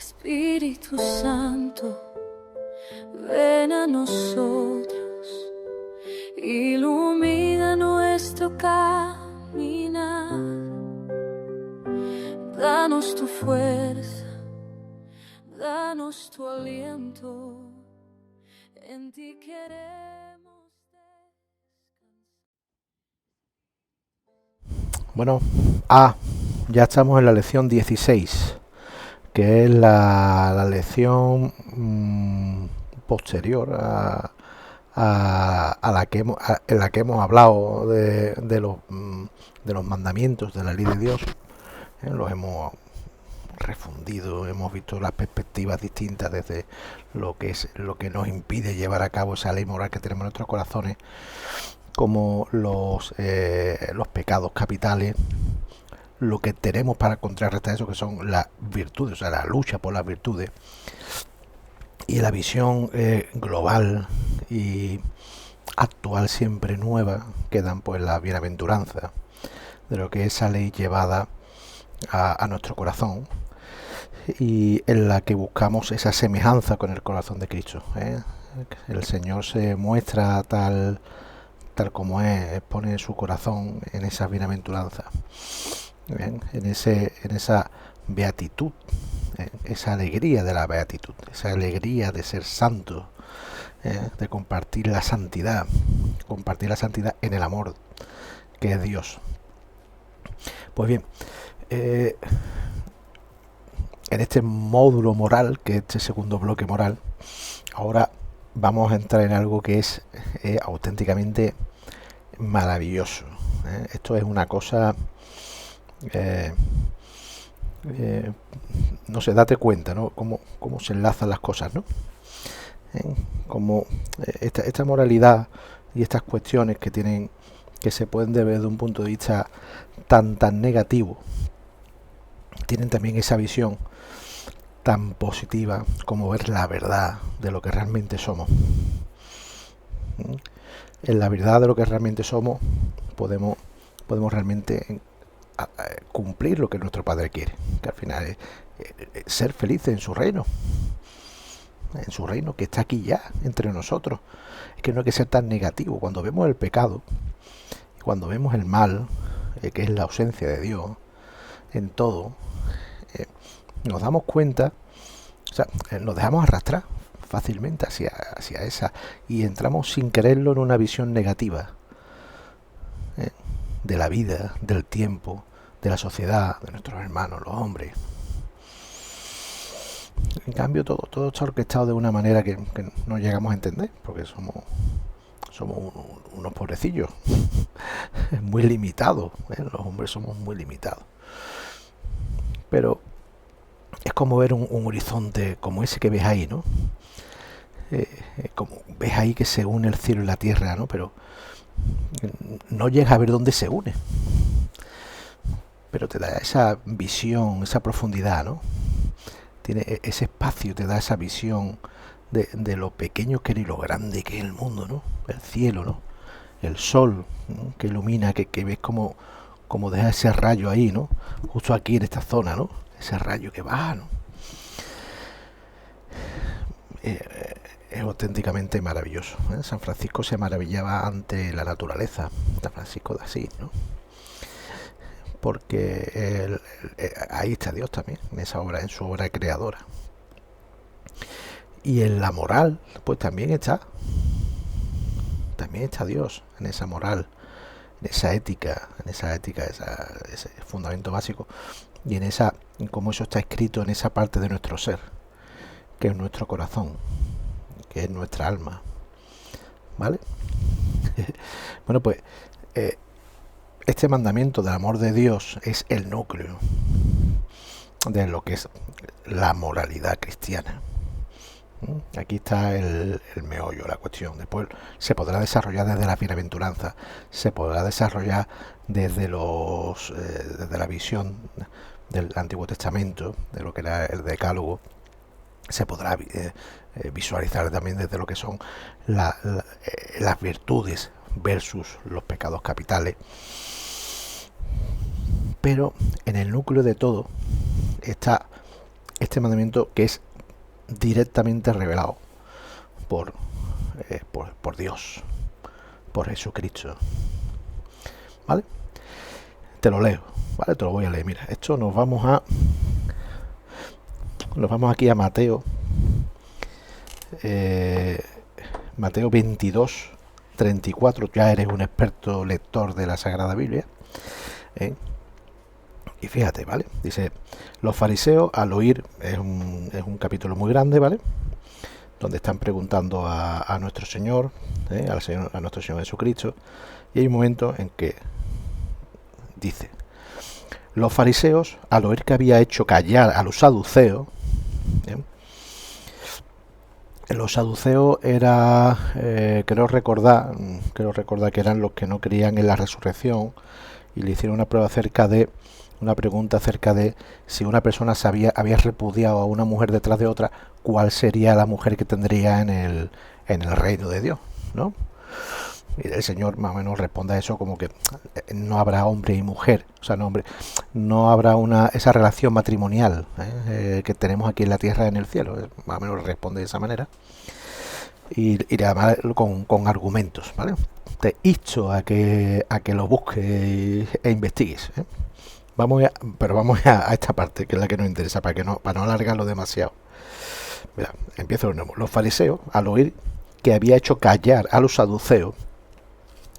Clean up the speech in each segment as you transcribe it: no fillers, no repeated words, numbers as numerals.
Espíritu Santo, ven a nosotros, ilumina nuestro caminar, danos tu fuerza, danos tu aliento, en ti queremos descansar. Bueno, ya estamos en la lección 16, que es la lección posterior a la que en la que hemos hablado de los mandamientos de la ley de Dios. Los hemos refundido, hemos visto las perspectivas distintas desde lo que nos impide llevar a cabo esa ley moral que tenemos en nuestros corazones, como los pecados capitales, lo que tenemos para contrarrestar eso, que son las virtudes, o sea, la lucha por las virtudes, y la visión global y actual, siempre nueva, que dan pues la bienaventuranza de lo que es esa ley llevada a nuestro corazón, y en la que buscamos esa semejanza con el corazón de Cristo. El Señor se muestra tal como es, pone su corazón en esa bienaventuranza. Bien, en esa beatitud, esa alegría de la beatitud, esa alegría de ser santo, de compartir la santidad en el amor que es Dios. Pues bien, en este módulo moral, que es este segundo bloque moral, ahora vamos a entrar en algo que es auténticamente maravilloso. Esto es una cosa, no sé, date cuenta, ¿no? Cómo se enlazan las cosas, ¿no? Como esta moralidad y estas cuestiones que se pueden ver de un punto de vista tan negativo, tienen también esa visión tan positiva como ver la verdad de lo que realmente somos. En la verdad de lo que realmente somos podemos realmente cumplir lo que nuestro Padre quiere, que al final es ser felices en su reino, que está aquí ya entre nosotros. Es que no hay que ser tan negativo. Cuando vemos el pecado, cuando vemos el mal, que es la ausencia de Dios en todo, nos damos cuenta, o sea, nos dejamos arrastrar fácilmente hacia esa, y entramos sin quererlo en una visión negativa de la vida, del tiempo, de la sociedad, de nuestros hermanos, los hombres. En cambio, todo está orquestado de una manera que no llegamos a entender, porque somos unos pobrecillos muy limitados. Los hombres somos muy limitados. Pero es como ver un horizonte como ese que ves ahí, ¿no? Como ves ahí que se une el cielo y la tierra, ¿no? Pero no llegas a ver dónde se une. Pero te da esa visión, esa profundidad, ¿no? Tiene ese espacio, te da esa visión de lo pequeño que es y lo grande que es el mundo, ¿no? El cielo, ¿no? El sol, ¿no? Que ilumina, que ves como deja ese rayo ahí, ¿no? Justo aquí en esta zona, ¿no? Ese rayo que va, ¿no? Es auténticamente maravilloso. San Francisco se maravillaba ante la naturaleza, San Francisco de Asís, ¿no? Porque ahí está Dios también, en esa obra, en su obra creadora. Y en la moral, pues también está Dios, en esa moral, en esa ética, ese fundamento básico, y en cómo eso está escrito en esa parte de nuestro ser, que es nuestro corazón, que es nuestra alma, ¿vale? Bueno, pues este mandamiento del amor de Dios es el núcleo de lo que es la moralidad cristiana. Aquí está el meollo, la cuestión. Después se podrá desarrollar desde la bienaventuranza, se podrá desarrollar desde la visión del Antiguo Testamento, de lo que era el Decálogo. Se podrá visualizar también desde lo que son las virtudes versus los pecados capitales. Pero en el núcleo de todo está este mandamiento que es directamente revelado por Dios, por Jesucristo. ¿Vale? Te lo leo, ¿vale? Te lo voy a leer. Mira, esto nos vamos aquí a Mateo, Mateo 22, 34. Ya eres un experto lector de la Sagrada Biblia, ¿eh? Y fíjate, ¿vale? Dice, los fariseos al oír, es un capítulo muy grande, ¿vale? Donde están preguntando a nuestro Señor, a nuestro Señor Jesucristo, y hay un momento en que dice, los fariseos al oír que había hecho callar a los saduceos, los saduceos era, creo recordar que eran los que no creían en la resurrección, y le hicieron una pregunta acerca de si una persona había repudiado a una mujer detrás de otra, cuál sería la mujer que tendría en el reino de Dios, ¿no? Y el Señor más o menos responde a eso como que no habrá hombre y mujer, o sea, no habrá esa relación matrimonial que tenemos aquí en la tierra y en el cielo, más o menos responde de esa manera, y además con argumentos, ¿vale? Te insto a que lo busques e investigues, ¿eh? Vamos a esta parte, que es la que nos interesa, para no alargarlo demasiado. Mira, empiezo de nuevo. Los fariseos, al oír que había hecho callar a los saduceos,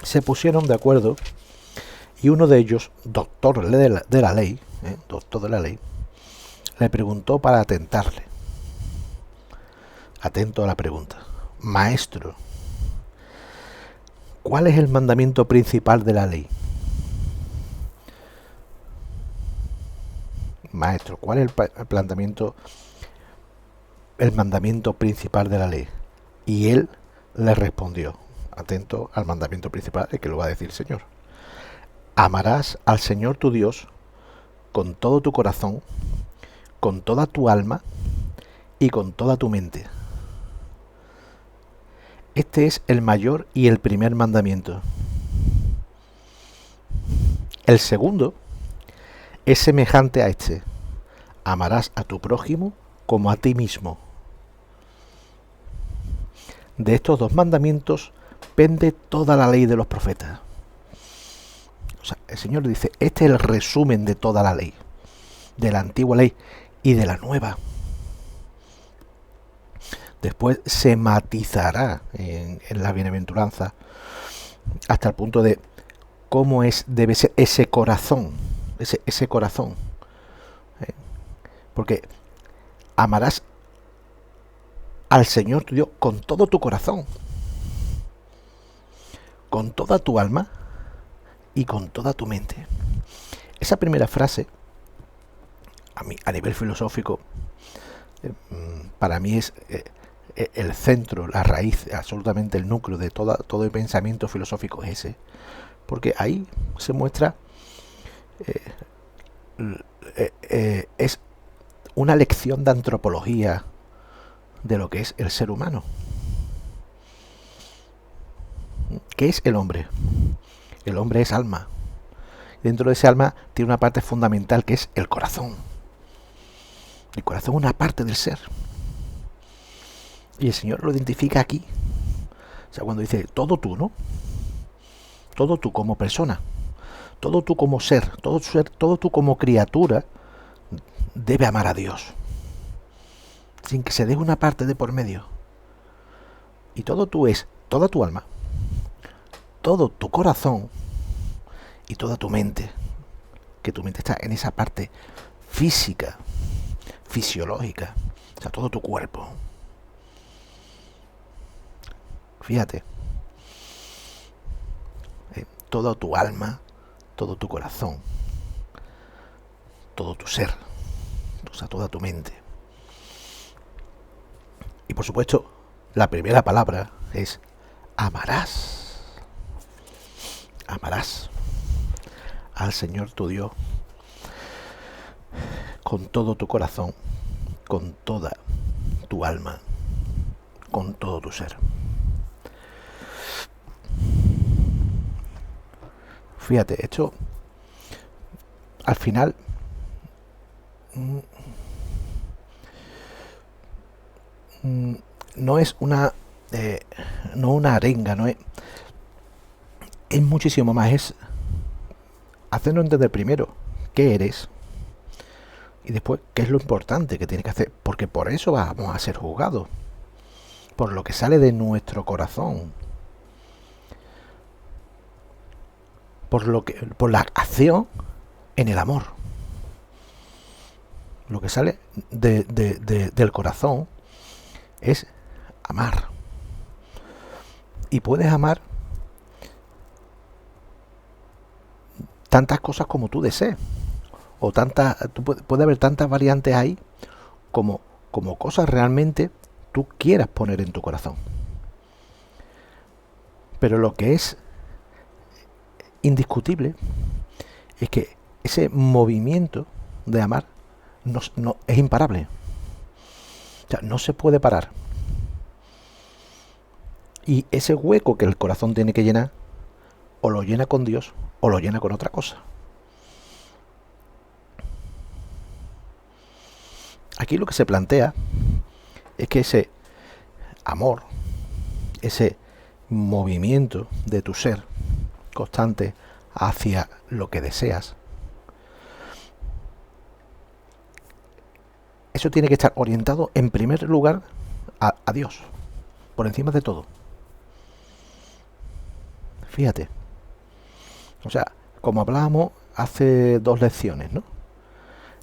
se pusieron de acuerdo, y uno de ellos, doctor de la ley, le preguntó para tentarle. Atento a la pregunta. Maestro, ¿cuál es el mandamiento principal de la ley? Maestro, ¿cuál es el mandamiento principal de la ley? Y él le respondió, atento al mandamiento principal, que lo va a decir el Señor. Amarás al Señor tu Dios con todo tu corazón, con toda tu alma y con toda tu mente. Este es el mayor y el primer mandamiento. El segundo es semejante a este: amarás a tu prójimo como a ti mismo. De estos dos mandamientos pende toda la ley de los profetas. O sea, el Señor dice, este es el resumen de toda la ley, de la antigua ley y de la nueva. Después se matizará en la bienaventuranza hasta el punto de cómo debe ser ese corazón, ese corazón. Porque amarás al Señor tu Dios con todo tu corazón, con toda tu alma y con toda tu mente. Esa primera frase, a nivel filosófico, para mí es el centro, la raíz, absolutamente el núcleo de todo el pensamiento filosófico es ese, porque ahí se muestra, es una lección de antropología de lo que es el ser humano. ¿Qué es el hombre? El hombre es alma. Dentro de ese alma tiene una parte fundamental que es el corazón. El corazón es una parte del ser. Y el Señor lo identifica aquí. O sea, cuando dice todo tú, ¿no? Todo tú como persona, todo tú como ser, todo tú como criatura debe amar a Dios, sin que se deje una parte de por medio. Y todo tú es toda tu alma, todo tu corazón y toda tu mente, que tu mente está en esa parte física, fisiológica, o sea, todo tu cuerpo. Fíjate, toda tu alma, todo tu corazón, todo tu ser, o sea, toda tu mente. Y por supuesto, la primera palabra es amarás. Amarás al Señor tu Dios con todo tu corazón, con toda tu alma, con todo tu ser. Fíjate, esto al final mm, no es no una arenga, es muchísimo más, es hacernos entender primero qué eres y después qué es lo importante que tienes que hacer, porque por eso vamos a ser juzgados, por lo que sale de nuestro corazón, por la acción en el amor. Lo que sale del corazón es amar. Y puedes amar tantas cosas como tú desees. O puede haber tantas variantes ahí como cosas realmente tú quieras poner en tu corazón. Pero lo que es indiscutible es que ese movimiento de amar no es imparable. O sea, no se puede parar. Y ese hueco que el corazón tiene que llenar, o lo llena con Dios, o lo llena con otra cosa. Aquí lo que se plantea es que ese amor, ese movimiento de tu ser constante hacia lo que deseas, eso tiene que estar orientado en primer lugar a Dios, por encima de todo. Fíjate. O sea, como hablábamos hace 2 lecciones, ¿no?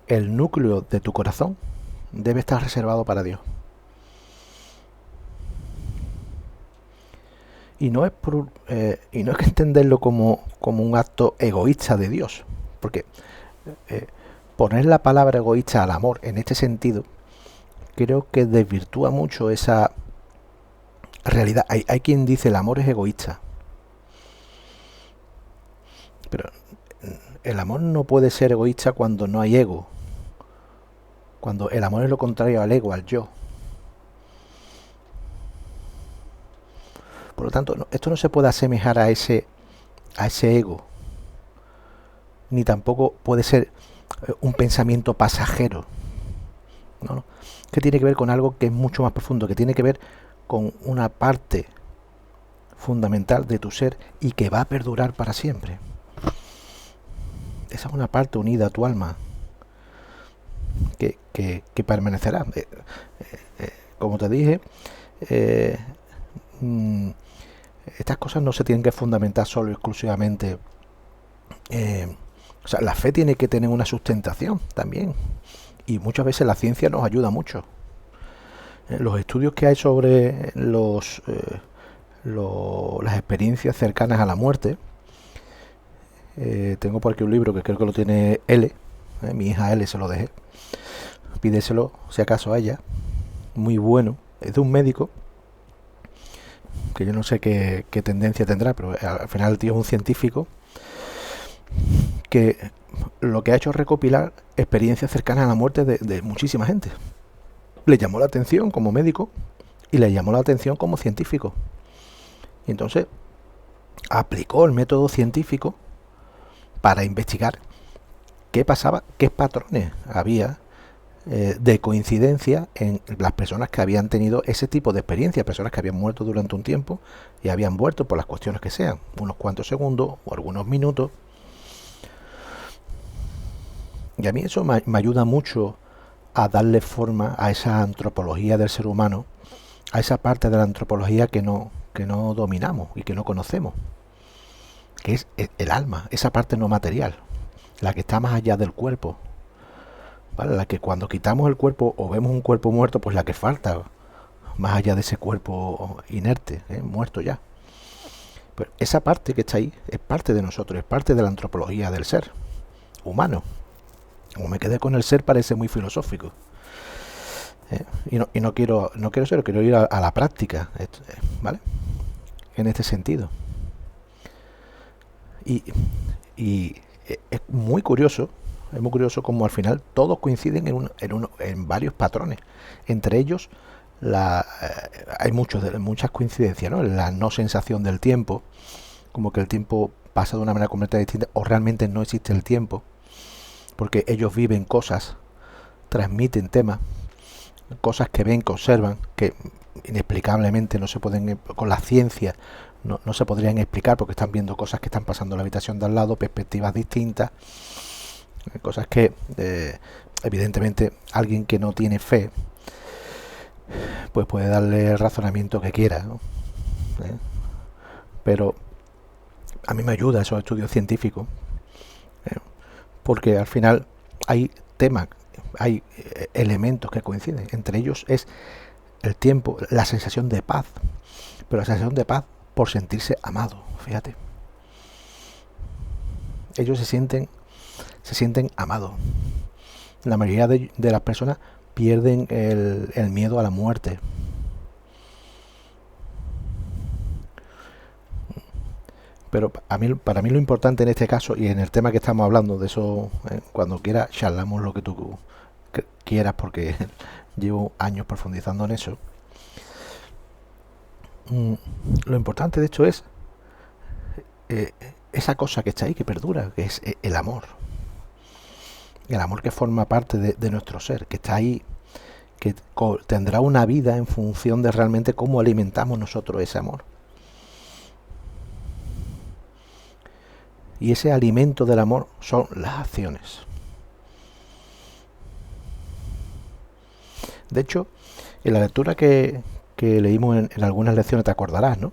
El núcleo de tu corazón debe estar reservado para Dios. Y no es que entenderlo como un acto egoísta de Dios, porque poner la palabra egoísta al amor en este sentido creo que desvirtúa mucho esa realidad. Hay quien dice el amor es egoísta, pero el amor no puede ser egoísta cuando no hay ego, cuando el amor es lo contrario al ego, al yo. Por lo tanto, esto no se puede asemejar a ese ego, ni tampoco puede ser un pensamiento pasajero. ¿No? Que tiene que ver con algo que es mucho más profundo, que tiene que ver con una parte fundamental de tu ser y que va a perdurar para siempre. Esa es una parte unida a tu alma que permanecerá. Como te dije, estas cosas no se tienen que fundamentar solo exclusivamente. O sea, la fe tiene que tener una sustentación también. Y muchas veces la ciencia nos ayuda mucho. Los estudios que hay sobre las experiencias cercanas a la muerte. Tengo por aquí un libro que creo que lo tiene L. Mi hija L se lo dejé. Pídeselo si acaso a ella. Muy bueno. Es de un médico que yo no sé qué tendencia tendrá, pero al final el tío es un científico que lo que ha hecho es recopilar experiencias cercanas a la muerte de muchísima gente. Le llamó la atención como médico y le llamó la atención como científico. Y entonces aplicó el método científico para investigar qué pasaba, qué patrones había de coincidencia en las personas que habían tenido ese tipo de experiencia, personas que habían muerto durante un tiempo y habían vuelto por las cuestiones que sean, unos cuantos segundos o algunos minutos. Y a mí eso me ayuda mucho a darle forma a esa antropología del ser humano, a esa parte de la antropología que no dominamos y que no conocemos, que es el alma, esa parte no material, la que está más allá del cuerpo, ¿vale? La que cuando quitamos el cuerpo o vemos un cuerpo muerto, pues la que falta más allá de ese cuerpo inerte, muerto ya. Pero esa parte que está ahí es parte de nosotros, es parte de la antropología del ser humano. Como me quedé con el ser, parece muy filosófico. Y no quiero ser, quiero ir a la práctica, ¿vale? En este sentido. Y es muy curioso como al final todos coinciden en varios patrones. Entre ellos hay muchas coincidencias, ¿no? La no sensación del tiempo, como que el tiempo pasa de una manera completamente distinta o realmente no existe el tiempo, porque ellos viven cosas, transmiten temas, cosas que ven, que observan, que inexplicablemente no se pueden, con la ciencia no se podrían explicar, porque están viendo cosas que están pasando en la habitación de al lado, perspectivas distintas, cosas que evidentemente alguien que no tiene fe pues puede darle el razonamiento que quiera, ¿no? Pero a mí me ayuda esos estudios científicos, porque al final hay temas, hay elementos que coinciden. Entre ellos es el tiempo, la sensación de paz, pero la sensación de paz por sentirse amado. Fíjate, ellos se sienten amados. La mayoría de las personas pierden el miedo a la muerte. Pero para mí lo importante en este caso y en el tema que estamos hablando, de eso, cuando quieras charlamos lo que tú quieras, porque llevo años profundizando en eso. Lo importante de esto es esa cosa que está ahí, que perdura, que es el amor. El amor que forma parte de nuestro ser, que está ahí, que tendrá una vida en función de realmente cómo alimentamos nosotros ese amor. Y ese alimento del amor son las acciones. De hecho, en la lectura que leímos en algunas lecciones, te acordarás, ¿no?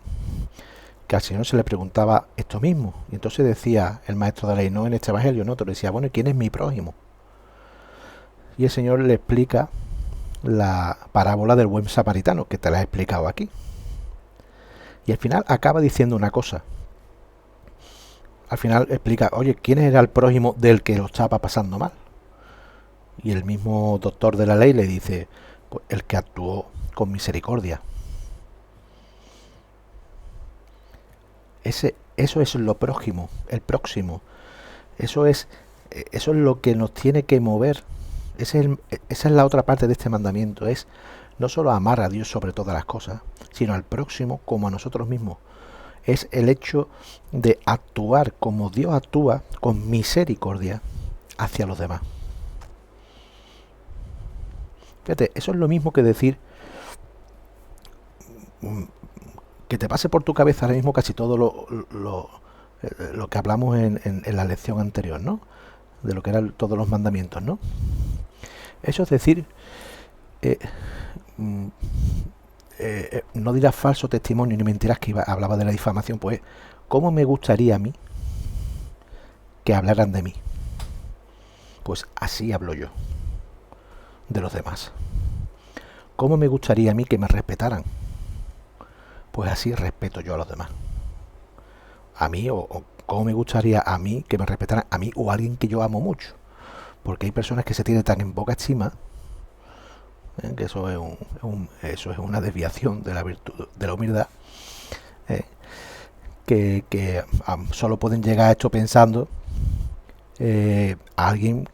Que al Señor se le preguntaba esto mismo. Y entonces decía el maestro de la ley, no en este evangelio, no, te lo decía, bueno, ¿y quién es mi prójimo? Y el Señor le explica la parábola del buen samaritano, que te la he explicado aquí. Y al final acaba diciendo una cosa. Al final explica, oye, ¿quién era el prójimo del que lo estaba pasando mal? Y el mismo doctor de la ley le dice, pues el que actuó con misericordia. Eso es lo prójimo, el próximo. Eso es lo que nos tiene que mover. Esa es la otra parte de este mandamiento. Es no solo amar a Dios sobre todas las cosas, sino al próximo como a nosotros mismos. Es el hecho de actuar como Dios actúa, con misericordia hacia los demás. Fíjate, eso es lo mismo que decir que te pase por tu cabeza ahora mismo casi todo lo que hablamos en la lección anterior, ¿no? De lo que eran todos los mandamientos, ¿no? Eso es decir, no dirás falso testimonio ni mentirás, que hablaba de la difamación. Pues, ¿cómo me gustaría a mí que hablaran de mí? Pues así hablo yo de los demás. ¿Cómo me gustaría a mí que me respetaran? Pues así respeto yo a los demás. A mí, o cómo me gustaría a mí que me respetaran a mí o a alguien que yo amo mucho. Porque hay personas que se tienen tan en poca estima, que eso es una desviación de la virtud, de la humildad, que solo pueden llegar a esto pensando a alguien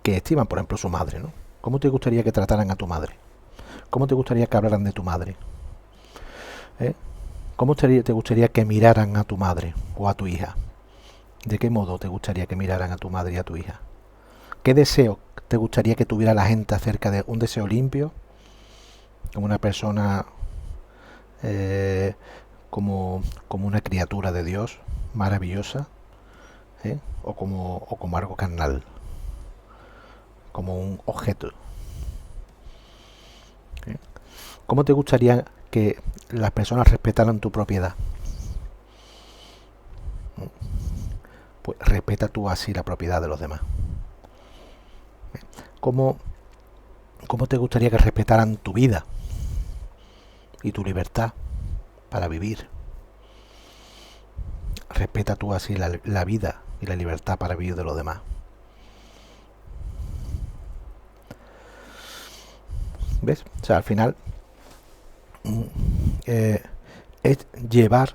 que estiman, por ejemplo, su madre, ¿no? ¿Cómo te gustaría que trataran a tu madre? ¿Cómo te gustaría que hablaran de tu madre? ¿Cómo te gustaría que miraran a tu madre o a tu hija? ¿De qué modo te gustaría que miraran a tu madre y a tu hija? ¿Qué deseo te gustaría que tuviera la gente acerca de un deseo limpio? Como una persona, como una criatura de Dios, maravillosa, o como algo carnal, como un objeto. ¿Cómo te gustaría que las personas respetaran tu propiedad? Pues respeta tú así la propiedad de los demás. ¿Cómo te gustaría que respetaran tu vida y tu libertad para vivir? Respeta tú así la vida y la libertad para vivir de los demás. ¿Ves? O sea, al final es llevar,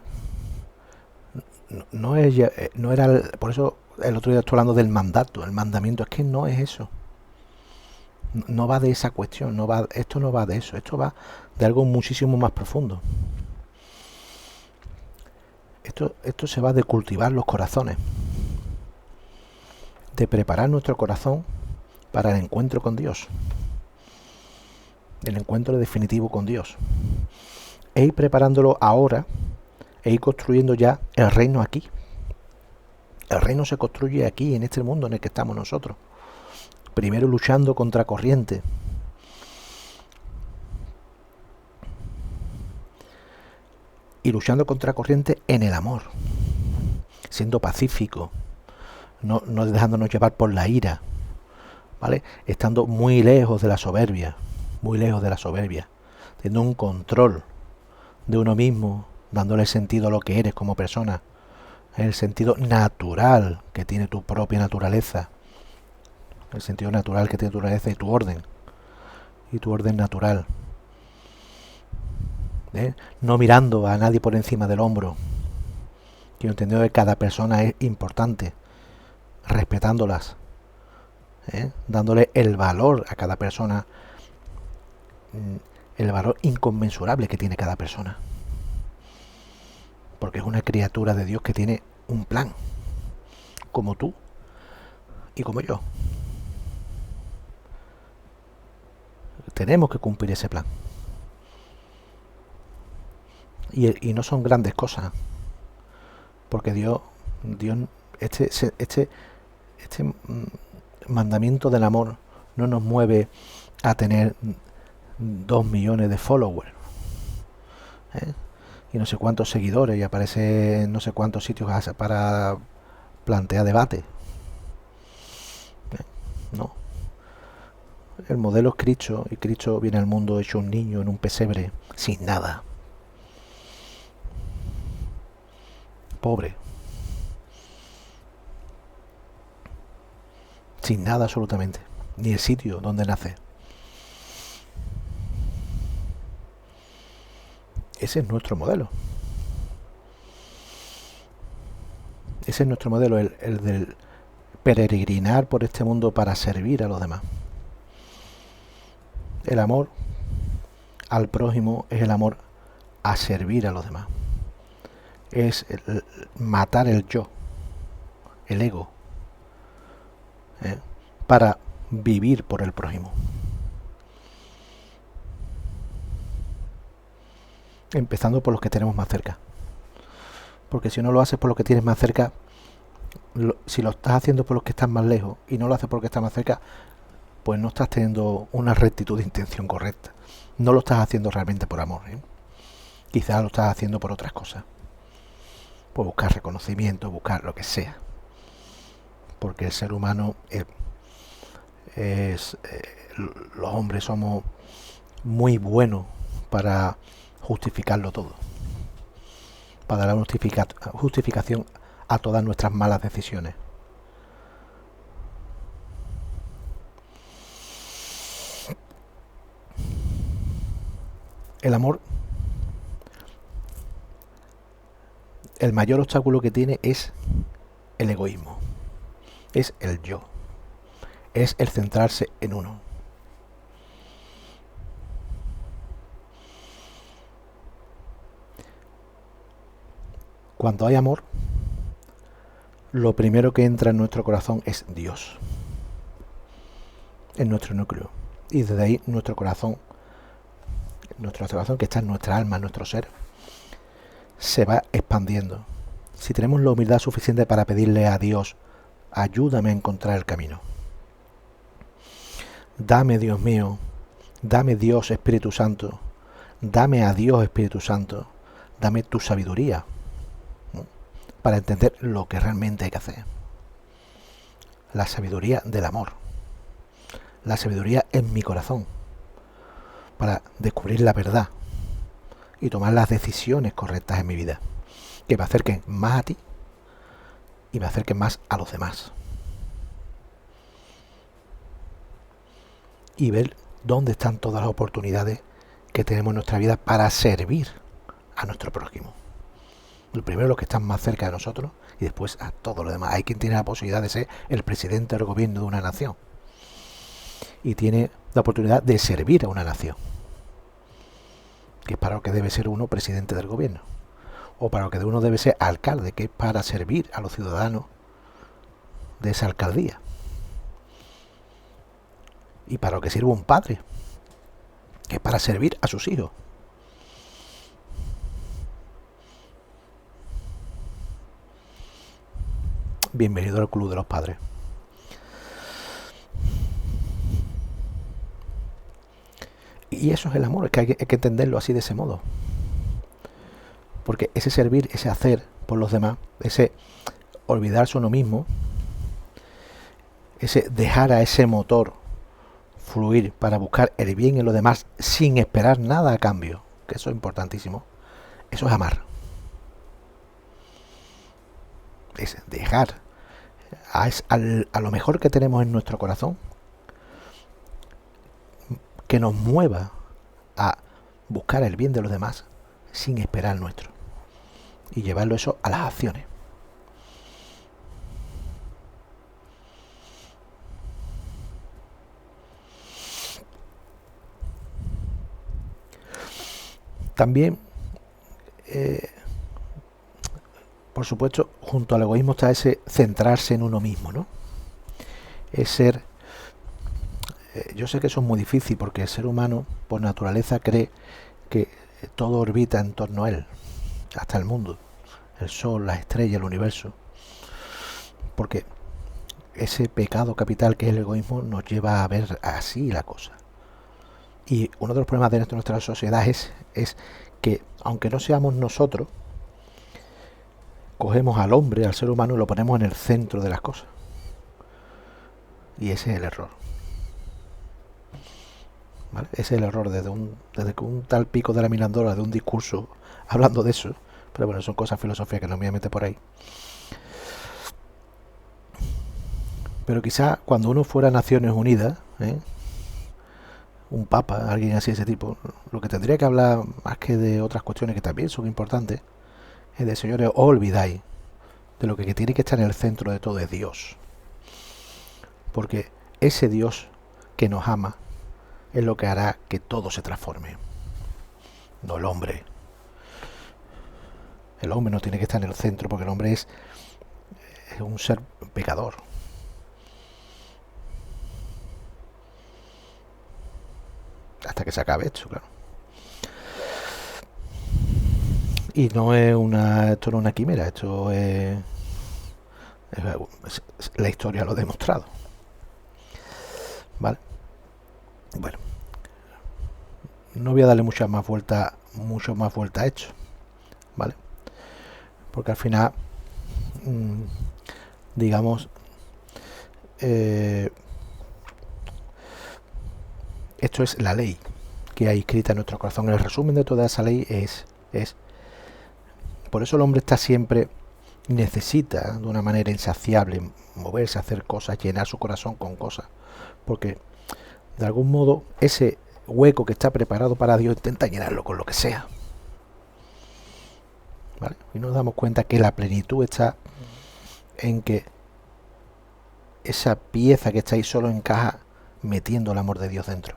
no era por eso el otro día estoy hablando del mandato, el mandamiento, es que no es eso. No va de esa cuestión, esto no va de eso, esto va de algo muchísimo más profundo. Esto se va de cultivar los corazones, de preparar nuestro corazón para el encuentro con Dios. el encuentro definitivo con Dios, e ir preparándolo ahora, e ir construyendo ya el reino aquí. El reino se construye aquí, en este mundo en el que estamos nosotros. Primero luchando contra corriente. Y luchando contra corriente en el amor. Siendo pacífico. No dejándonos llevar por la ira. ¿Vale? Estando muy lejos de la soberbia. Muy lejos de la soberbia. Teniendo un control de uno mismo. Dándole sentido a lo que eres como persona. El sentido natural que tiene tu propia naturaleza. El sentido natural que tiene tu naturaleza y tu orden. Y tu orden natural. No mirando a nadie por encima del hombro. Quiero entender que cada persona es importante. Respetándolas. Dándole el valor a cada persona. El valor inconmensurable que tiene cada persona. Porque es una criatura de Dios que tiene un plan. Como tú y como yo. Tenemos que cumplir ese plan. Y no son grandes cosas. Porque Dios este mandamiento del amor no nos mueve a tener 2 millones de followers. Y no sé cuántos seguidores y aparece en no sé cuántos sitios para plantear debate. No. El modelo es Cristo, y Cristo viene al mundo hecho un niño en un pesebre, sin nada. Pobre. Sin nada absolutamente. Ni el sitio donde nace. Ese es nuestro modelo. Ese es nuestro modelo, el del peregrinar por este mundo para servir a los demás. El amor al prójimo es el amor a servir a los demás. Es matar el yo, el ego, para vivir por el prójimo. Empezando por los que tenemos más cerca. Porque si no lo haces por los que tienes más cerca, si lo estás haciendo por los que están más lejos y no lo haces por los que están más cerca, pues no estás teniendo una rectitud de intención correcta. No lo estás haciendo realmente por amor. Quizás lo estás haciendo por otras cosas. Por buscar reconocimiento, buscar lo que sea. Porque el ser humano los hombres somos muy buenos para justificarlo todo. Para dar justificación a todas nuestras malas decisiones. El amor, el mayor obstáculo que tiene es el egoísmo, es el yo, es el centrarse en uno. Cuando hay amor, lo primero que entra en nuestro corazón es Dios, en nuestro núcleo, y desde ahí nuestro corazón, que está en nuestra alma, en nuestro ser, se va expandiendo. Si tenemos la humildad suficiente para pedirle a Dios, ayúdame a encontrar el camino. Dame, Dios mío, dame Dios Espíritu Santo, dame a Dios Espíritu Santo, dame tu sabiduría, ¿no? Para entender lo que realmente hay que hacer. La sabiduría del amor, la sabiduría en mi corazón, para descubrir la verdad y tomar las decisiones correctas en mi vida, que me acerquen más a ti y me acerquen más a los demás. Y ver dónde están todas las oportunidades que tenemos en nuestra vida para servir a nuestro prójimo. Lo primero los que están más cerca de nosotros y después a todo lo demás. Hay quien tiene la posibilidad de ser el presidente del gobierno de una nación y tiene la oportunidad de servir a una nación, que es para lo que debe ser uno presidente del gobierno, o para lo que uno debe ser alcalde, que es para servir a los ciudadanos de esa alcaldía, y para lo que sirve un padre, que es para servir a sus hijos. Bienvenido al club de los padres. Y eso es el amor, es que hay que entenderlo así, de ese modo. Porque ese servir, ese hacer por los demás, ese olvidarse uno mismo, ese dejar a ese motor fluir para buscar el bien en los demás sin esperar nada a cambio, que eso es importantísimo, eso es amar. Es dejar a lo mejor que tenemos en nuestro corazón, que nos mueva a buscar el bien de los demás sin esperar el nuestro, y llevarlo eso a las acciones. También, por supuesto, junto al egoísmo está ese centrarse en uno mismo, ¿no? Es ser... yo sé que eso es muy difícil porque el ser humano, por naturaleza, cree que todo orbita en torno a él, hasta el mundo, el sol, las estrellas, el universo. Porque ese pecado capital que es el egoísmo nos lleva a ver así la cosa. Y uno de los problemas de nuestra sociedad es que, aunque no seamos nosotros, cogemos al hombre, al ser humano, y lo ponemos en el centro de las cosas. Y ese es el error. ¿Vale? Ese es el error desde que un tal Pico de la Mirandola de un discurso hablando de eso. Pero bueno, son cosas filosóficas que no me voy a meter por ahí. Pero quizá cuando uno fuera a Naciones Unidas, un papa, alguien así de ese tipo, lo que tendría que hablar, más que de otras cuestiones que también son importantes, es de: señores, os olvidáis de lo que tiene que estar en el centro de todo, es Dios. Porque ese Dios que nos ama es lo que hará que todo se transforme, no el hombre. El hombre no tiene que estar en el centro, porque el hombre es un ser pecador. Hasta que se acabe esto, claro. Y no es esto no es una quimera, esto es la historia lo ha demostrado. ¿Vale? Bueno, no voy a darle mucho más vuelta a esto, ¿vale? Porque al final, digamos, esto es la ley que hay escrita en nuestro corazón. El resumen de toda esa ley es por eso el hombre está siempre, necesita de una manera insaciable moverse, hacer cosas, llenar su corazón con cosas, porque de algún modo ese hueco que está preparado para Dios intenta llenarlo con lo que sea, ¿vale? Y nos damos cuenta que la plenitud está en que esa pieza que está ahí solo encaja metiendo el amor de Dios dentro.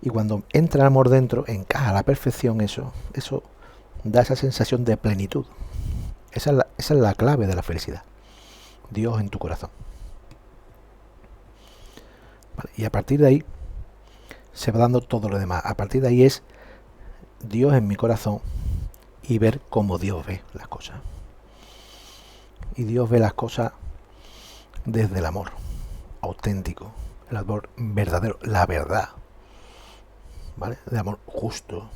Y cuando entra el amor dentro, encaja a la perfección, eso da esa sensación de plenitud. Esa es la clave de la felicidad. Dios en tu corazón. Vale, y a partir de ahí se va dando todo lo demás. A partir de ahí es Dios en mi corazón y ver cómo Dios ve las cosas. Y Dios ve las cosas desde el amor auténtico, el amor verdadero, la verdad, ¿vale? El amor justo,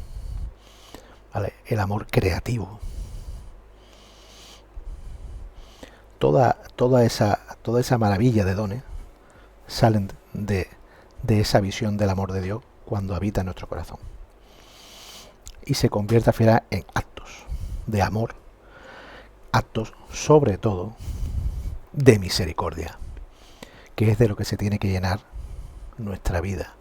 ¿vale? El amor creativo. Toda esa maravilla de dones salen de esa visión del amor de Dios cuando habita en nuestro corazón. Y se convierte al final en actos de amor, actos sobre todo de misericordia, que es de lo que se tiene que llenar nuestra vida.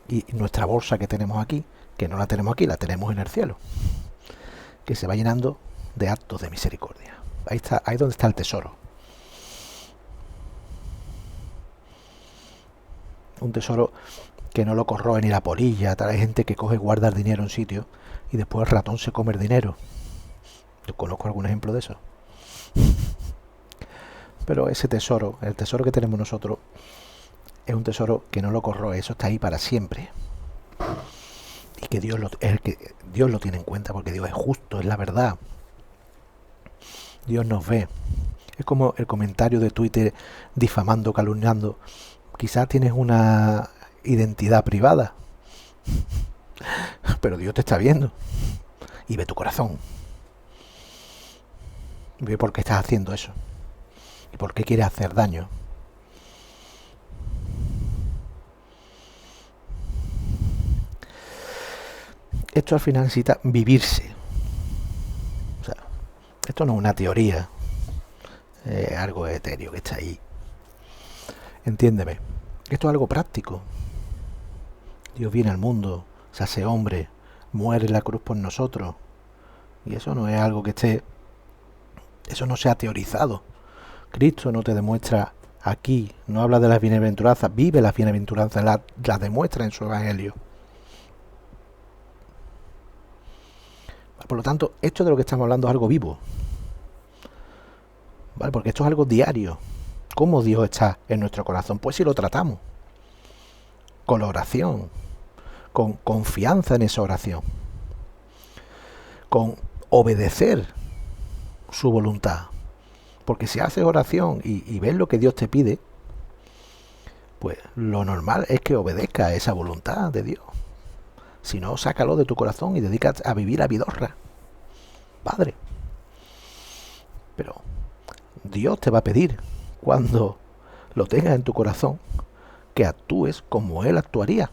Y nuestra bolsa que tenemos aquí, que no la tenemos aquí, la tenemos en el cielo, que se va llenando de actos de misericordia. Ahí es donde está el tesoro. Un tesoro que no lo corroe ni la polilla. Hay gente que coge y guarda el dinero en un sitio y después el ratón se come el dinero. Yo conozco algún ejemplo de eso. Pero ese tesoro, el tesoro que tenemos nosotros, es un tesoro que no lo corroe, eso está ahí para siempre. Y que Dios lo tiene en cuenta, porque Dios es justo, es la verdad. Dios nos ve. Es como el comentario de Twitter difamando, calumniando. Quizás tienes una identidad privada, pero Dios te está viendo y ve tu corazón. Ve por qué estás haciendo eso y por qué quieres hacer daño. Esto al final necesita vivirse. O sea, esto no es una teoría, es algo etéreo que está ahí. Entiéndeme, esto es algo práctico. Dios viene al mundo, se hace hombre, muere en la cruz por nosotros. Y eso no es algo que esté... Eso no se ha teorizado. Cristo no te demuestra aquí, no habla de las bienaventuranzas, vive las bienaventuranzas, las demuestra en su evangelio. Por lo tanto, esto de lo que estamos hablando es algo vivo, ¿vale? Porque esto es algo diario. ¿Cómo Dios está en nuestro corazón? Pues si lo tratamos con la oración, con confianza en esa oración, con obedecer su voluntad. Porque si haces oración y ves lo que Dios te pide, pues lo normal es que obedezca a esa voluntad de Dios. Si no, sácalo de tu corazón y dedícate a vivir la vidorra, Padre. Pero Dios te va a pedir, cuando lo tengas en tu corazón, que actúes como Él actuaría.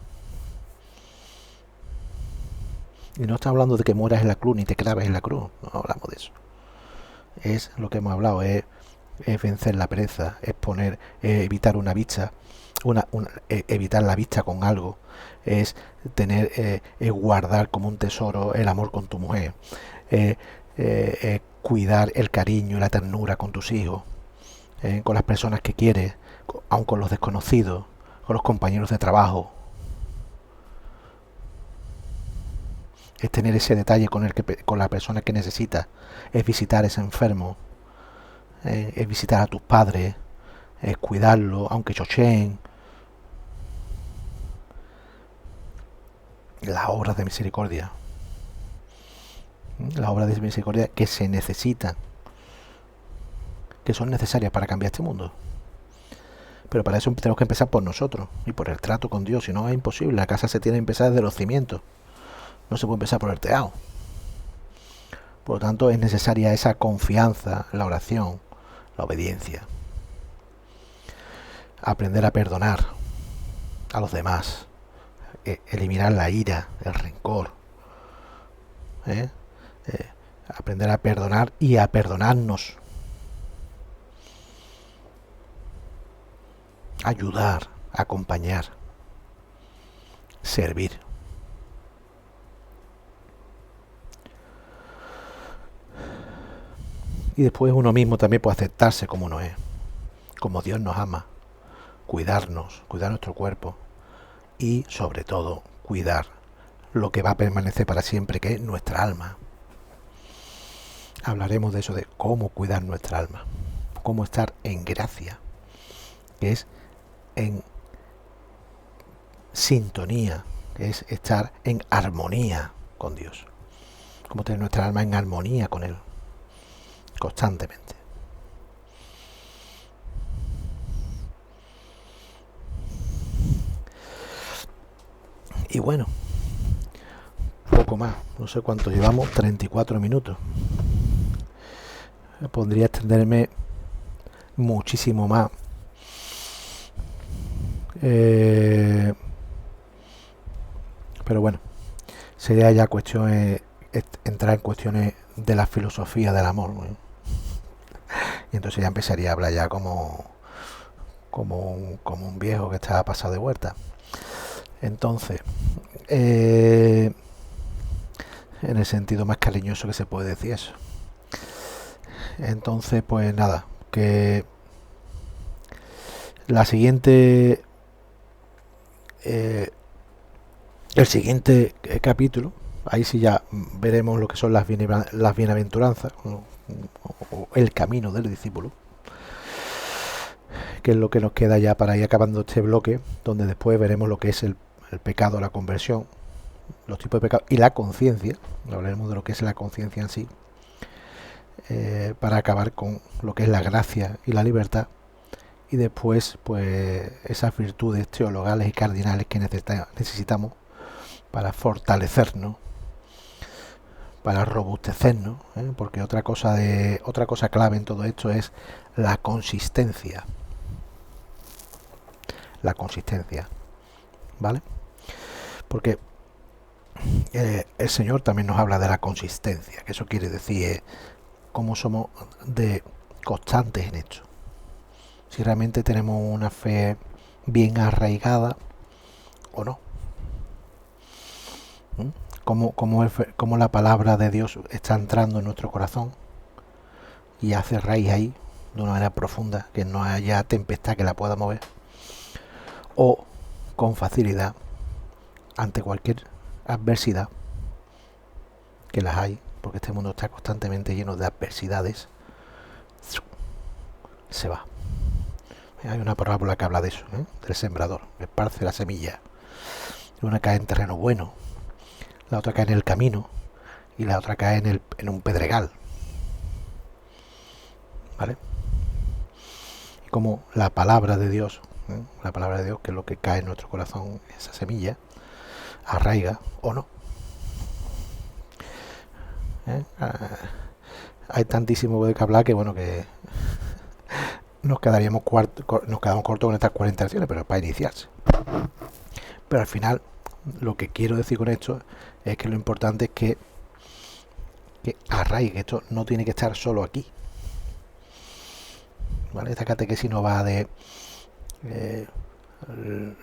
Y no está hablando de que mueras en la cruz ni te claves en la cruz, no hablamos de eso. Es lo que hemos hablado, es vencer la pereza, es evitar una vista, evitar la vista con algo, es guardar como un tesoro el amor con tu mujer, cuidar el cariño y la ternura con tus hijos, con las personas que quieres, aun con los desconocidos, con los compañeros de trabajo. Es tener ese detalle con la persona que necesitas, es visitar a ese enfermo, es visitar a tus padres, es cuidarlo, aunque chocheen. Las obras de misericordia. Las obras de misericordia que se necesitan, que son necesarias para cambiar este mundo. Pero para eso tenemos que empezar por nosotros y por el trato con Dios, si no es imposible. La casa se tiene que empezar desde los cimientos. No se puede empezar por el tejado. Por lo tanto, es necesaria esa confianza, la oración, la obediencia. Aprender a perdonar a los demás. Eliminar la ira, el rencor. Aprender a perdonar y a perdonarnos. Ayudar, acompañar, servir. Y después uno mismo también puede aceptarse como uno es, como Dios nos ama, cuidarnos, cuidar nuestro cuerpo y sobre todo cuidar lo que va a permanecer para siempre, que es nuestra alma. Hablaremos de eso, de cómo cuidar nuestra alma, cómo estar en gracia, que es en sintonía, que es estar en armonía con Dios, cómo tener nuestra alma en armonía con Él constantemente. Y bueno, poco más, no sé cuánto llevamos, 34 minutos. Podría extenderme muchísimo más, pero bueno, sería ya cuestión entrar en cuestiones de la filosofía del amor, ¿no? Y entonces ya empezaría a hablar ya como un viejo que está pasado de vuelta. Entonces, en el sentido más cariñoso que se puede decir eso. Entonces, pues nada, que la siguiente el siguiente capítulo, ahí sí ya veremos lo que son las bienaventuranzas, o el camino del discípulo. que es lo que nos queda ya para ir acabando este bloque, donde después veremos lo que es el pecado, la conversión, los tipos de pecados y la conciencia. Hablaremos de lo que es la conciencia en sí, para acabar con lo que es la gracia y la libertad, y después pues esas virtudes teologales y cardinales que necesitamos para fortalecernos, para robustecernos, porque otra cosa clave en todo esto es la consistencia, ¿vale? Porque el Señor también nos habla de la consistencia, que eso quiere decir cómo somos de constantes en esto, si realmente tenemos una fe bien arraigada o no. Cómo la palabra de Dios está entrando en nuestro corazón y hace raíz ahí de una manera profunda, que no haya tempestad que la pueda mover, o con facilidad ante cualquier adversidad, que las hay, porque este mundo está constantemente lleno de adversidades, se va. Hay una parábola que habla de eso, del sembrador, que esparce la semilla. Una cae en terreno bueno, la otra cae en el camino y la otra cae en un pedregal, ¿vale? Y como la palabra de Dios, que es lo que cae en nuestro corazón, esa semilla, arraiga o no. Hay tantísimo de que hablar que bueno, que nos quedamos cortos con estas 40 lecciones, pero es para iniciarse. Pero al final, lo que quiero decir con esto es que lo importante es que arraigue. Esto no tiene que estar solo aquí, ¿vale? Esta catequesis no va de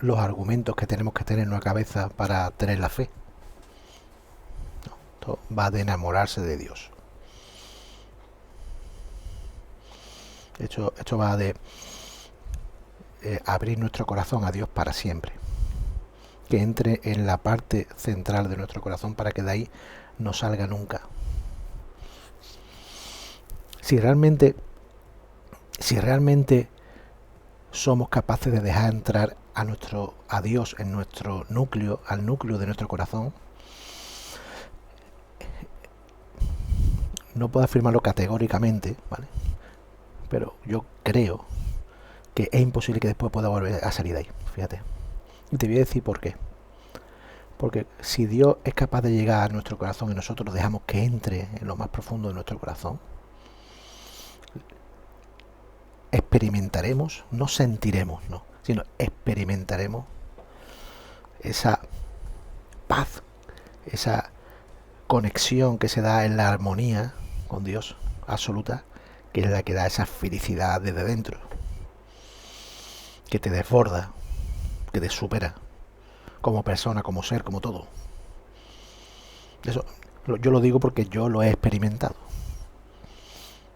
los argumentos que tenemos que tener en nuestra cabeza para tener la fe. No, esto va de enamorarse de Dios. Esto va de abrir nuestro corazón a Dios para siempre, que entre en la parte central de nuestro corazón para que de ahí no salga nunca. Si realmente somos capaces de dejar entrar a Dios en nuestro núcleo, al núcleo de nuestro corazón, no puedo afirmarlo categóricamente, ¿vale? Pero yo creo que es imposible que después pueda volver a salir de ahí, fíjate. Y te voy a decir por qué. Porque si Dios es capaz de llegar a nuestro corazón y nosotros dejamos que entre en lo más profundo de nuestro corazón, experimentaremos, no sentiremos, no, sino experimentaremos esa paz, esa conexión que se da en la armonía con Dios absoluta, que es la que da esa felicidad desde dentro, que te desborda, que te supera como persona, como ser, como todo. Eso yo lo digo porque yo lo he experimentado.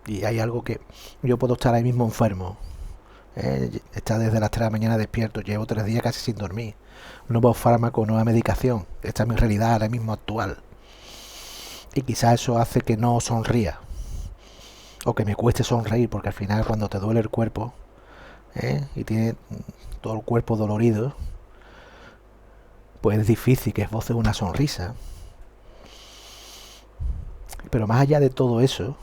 Y hay algo que yo puedo estar ahí mismo enfermo, estar desde las 3 de la mañana despierto, llevo 3 días casi sin dormir, nuevo fármaco, nueva medicación, esta es mi realidad ahora mismo actual, y quizás eso hace que no sonría, o que me cueste sonreír, porque al final cuando te duele el cuerpo, y tienes todo el cuerpo dolorido, pues es difícil que esboces una sonrisa. Pero más allá de todo eso,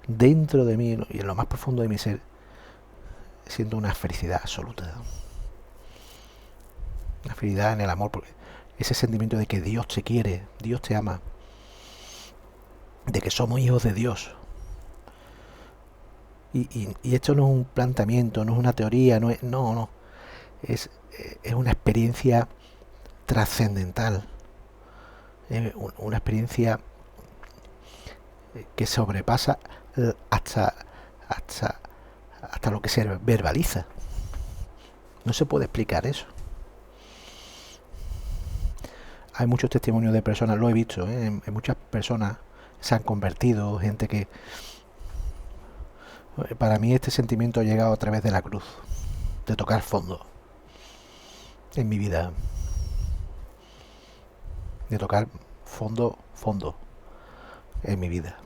dentro de mí y en lo más profundo de mi ser, siento una felicidad absoluta. Una felicidad en el amor, porque ese sentimiento de que Dios te quiere, Dios te ama, de que somos hijos de Dios. Y esto no es un planteamiento, no es una teoría, no. Es una experiencia trascendental, una experiencia que sobrepasa hasta lo que se verbaliza. No se puede explicar eso. Hay muchos testimonios de personas, lo he visto, en muchas personas se han convertido, gente que... Para mí este sentimiento ha llegado a través de la cruz, de tocar fondo en mi vida, de tocar fondo en mi vida.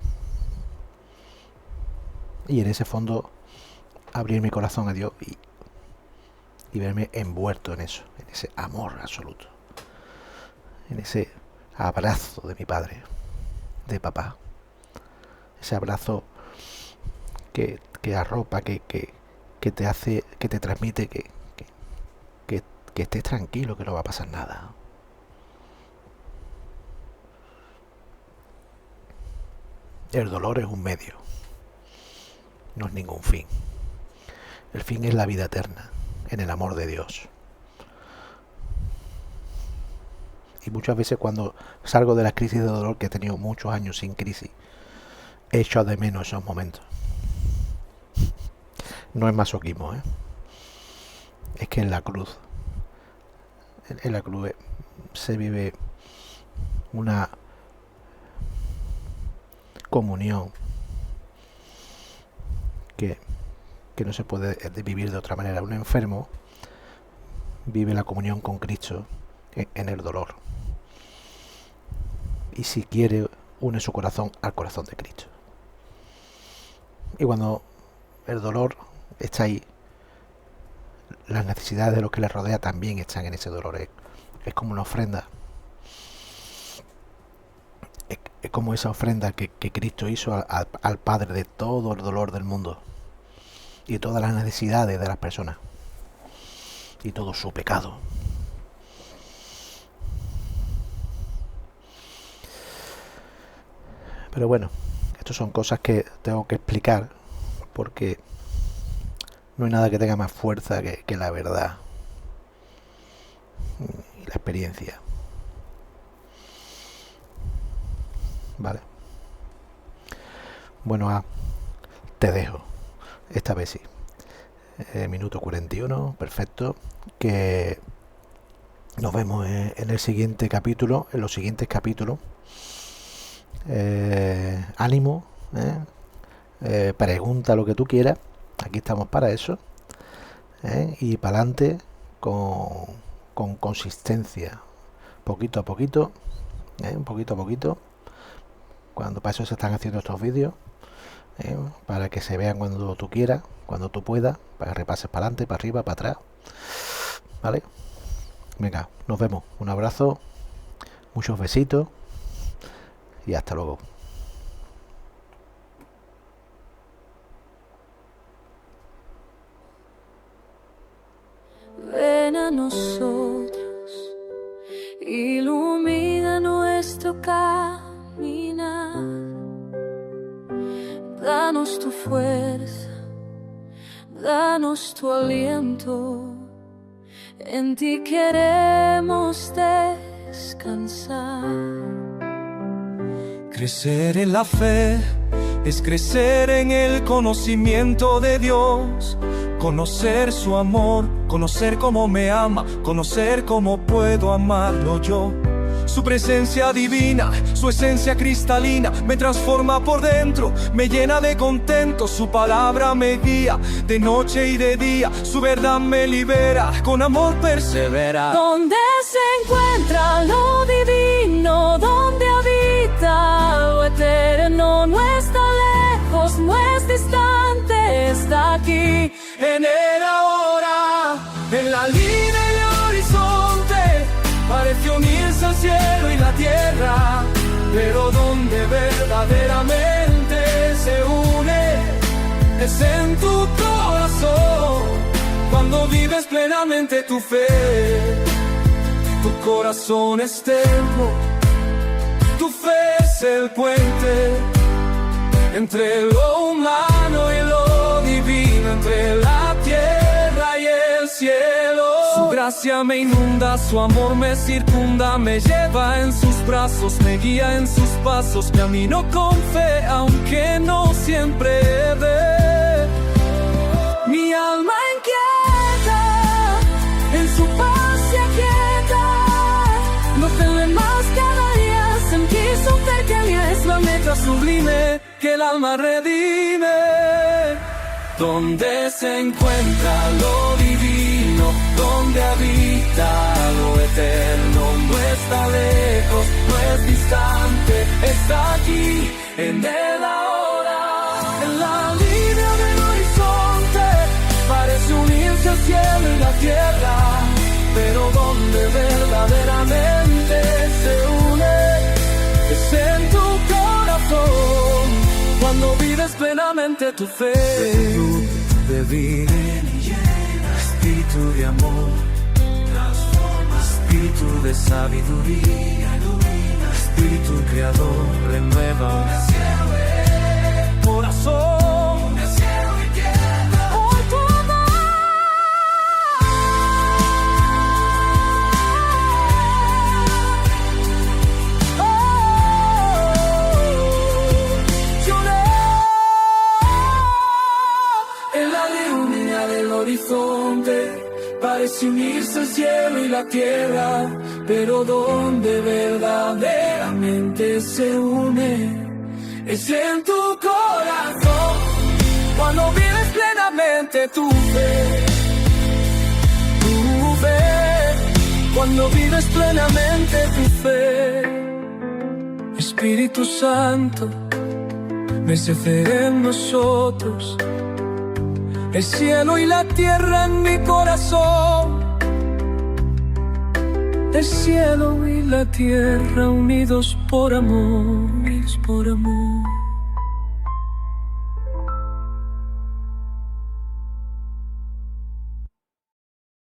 y en ese fondo abrir mi corazón a Dios y verme envuelto en eso, en ese amor absoluto, en ese abrazo de mi padre, de papá, ese abrazo que arropa, que te hace, que te transmite que estés tranquilo, que no va a pasar nada. El dolor es un medio, no es ningún fin. El fin es la vida eterna, en el amor de Dios. Y muchas veces cuando salgo de las crisis de dolor, que he tenido muchos años sin crisis, echo de menos esos momentos. No es masoquismo, ¿eh? Es que en la cruz se vive una comunión que no se puede vivir de otra manera. Un enfermo vive la comunión con Cristo en el dolor, y si quiere une su corazón al corazón de Cristo. Y cuando el dolor está ahí, las necesidades de los que le rodea también están en ese dolor. Es como una ofrenda. Es como esa ofrenda que Cristo hizo al Padre de todo el dolor del mundo y todas las necesidades de las personas y todo su pecado. Pero bueno, estas son cosas que tengo que explicar porque no hay nada que tenga más fuerza que la verdad y la experiencia. Vale. Bueno, te dejo. Esta vez sí. Minuto 41, perfecto. Que nos vemos en el siguiente capítulo, en los siguientes capítulos. Ánimo, pregunta lo que tú quieras. Aquí estamos para eso. Y para adelante con consistencia. Poquito a poquito. Poquito a poquito. Cuando para eso se están haciendo estos vídeos. Para que se vean cuando tú quieras, cuando tú puedas, para que repases para adelante, para arriba, para atrás. ¿Vale? Venga, nos vemos. Un abrazo, muchos besitos y hasta luego. Ven a nosotros, ilumina nuestro caminar. Danos tu fuerza, danos tu aliento, en ti queremos descansar. Crecer en la fe es crecer en el conocimiento de Dios, conocer su amor, conocer cómo me ama, conocer cómo puedo amarlo yo. Su presencia divina, su esencia cristalina, me transforma por dentro, me llena de contento. Su palabra me guía de noche y de día, su verdad me libera, con amor persevera. Donde se encuentra lo divino, donde habita lo eterno, no está lejos, no es distante, está aquí. En el ahora, en la línea y el horizonte, parece unirse el cielo y la tierra, pero donde verdaderamente se une es en tu corazón. Cuando vives plenamente tu fe, tu corazón es terno, tu fe es el puente entre lo humano y lo divino, entre la tierra y el cielo. Su gracia me inunda, su amor me circunda, me lleva en sus brazos, me guía en sus pasos, camino con fe, aunque no siempre ve. Mi alma inquieta, en su paz se aquieta, no teme más cada día, sentir su cercanía es la meta sublime que el alma redime. Donde se encuentra lo divino, donde habita lo eterno, no está lejos, no es distante, está aquí en el ahora, en la vida. verdaderamente tu fe. Espíritu de vida, espíritu de amor, transforma. Espíritu de sabiduría, ilumina. Espíritu creador, renueva. Corazón, cielo y tierra, por tu amor. En la línea del horizonte parece unirse el cielo y la tierra, pero donde verdaderamente se une es en tu corazón, cuando vives plenamente tu fe, cuando vives plenamente tu fe. Espíritu Santo, mece en nosotros el cielo y la tierra en mi corazón. El cielo y la tierra unidos por amor, unidos por amor.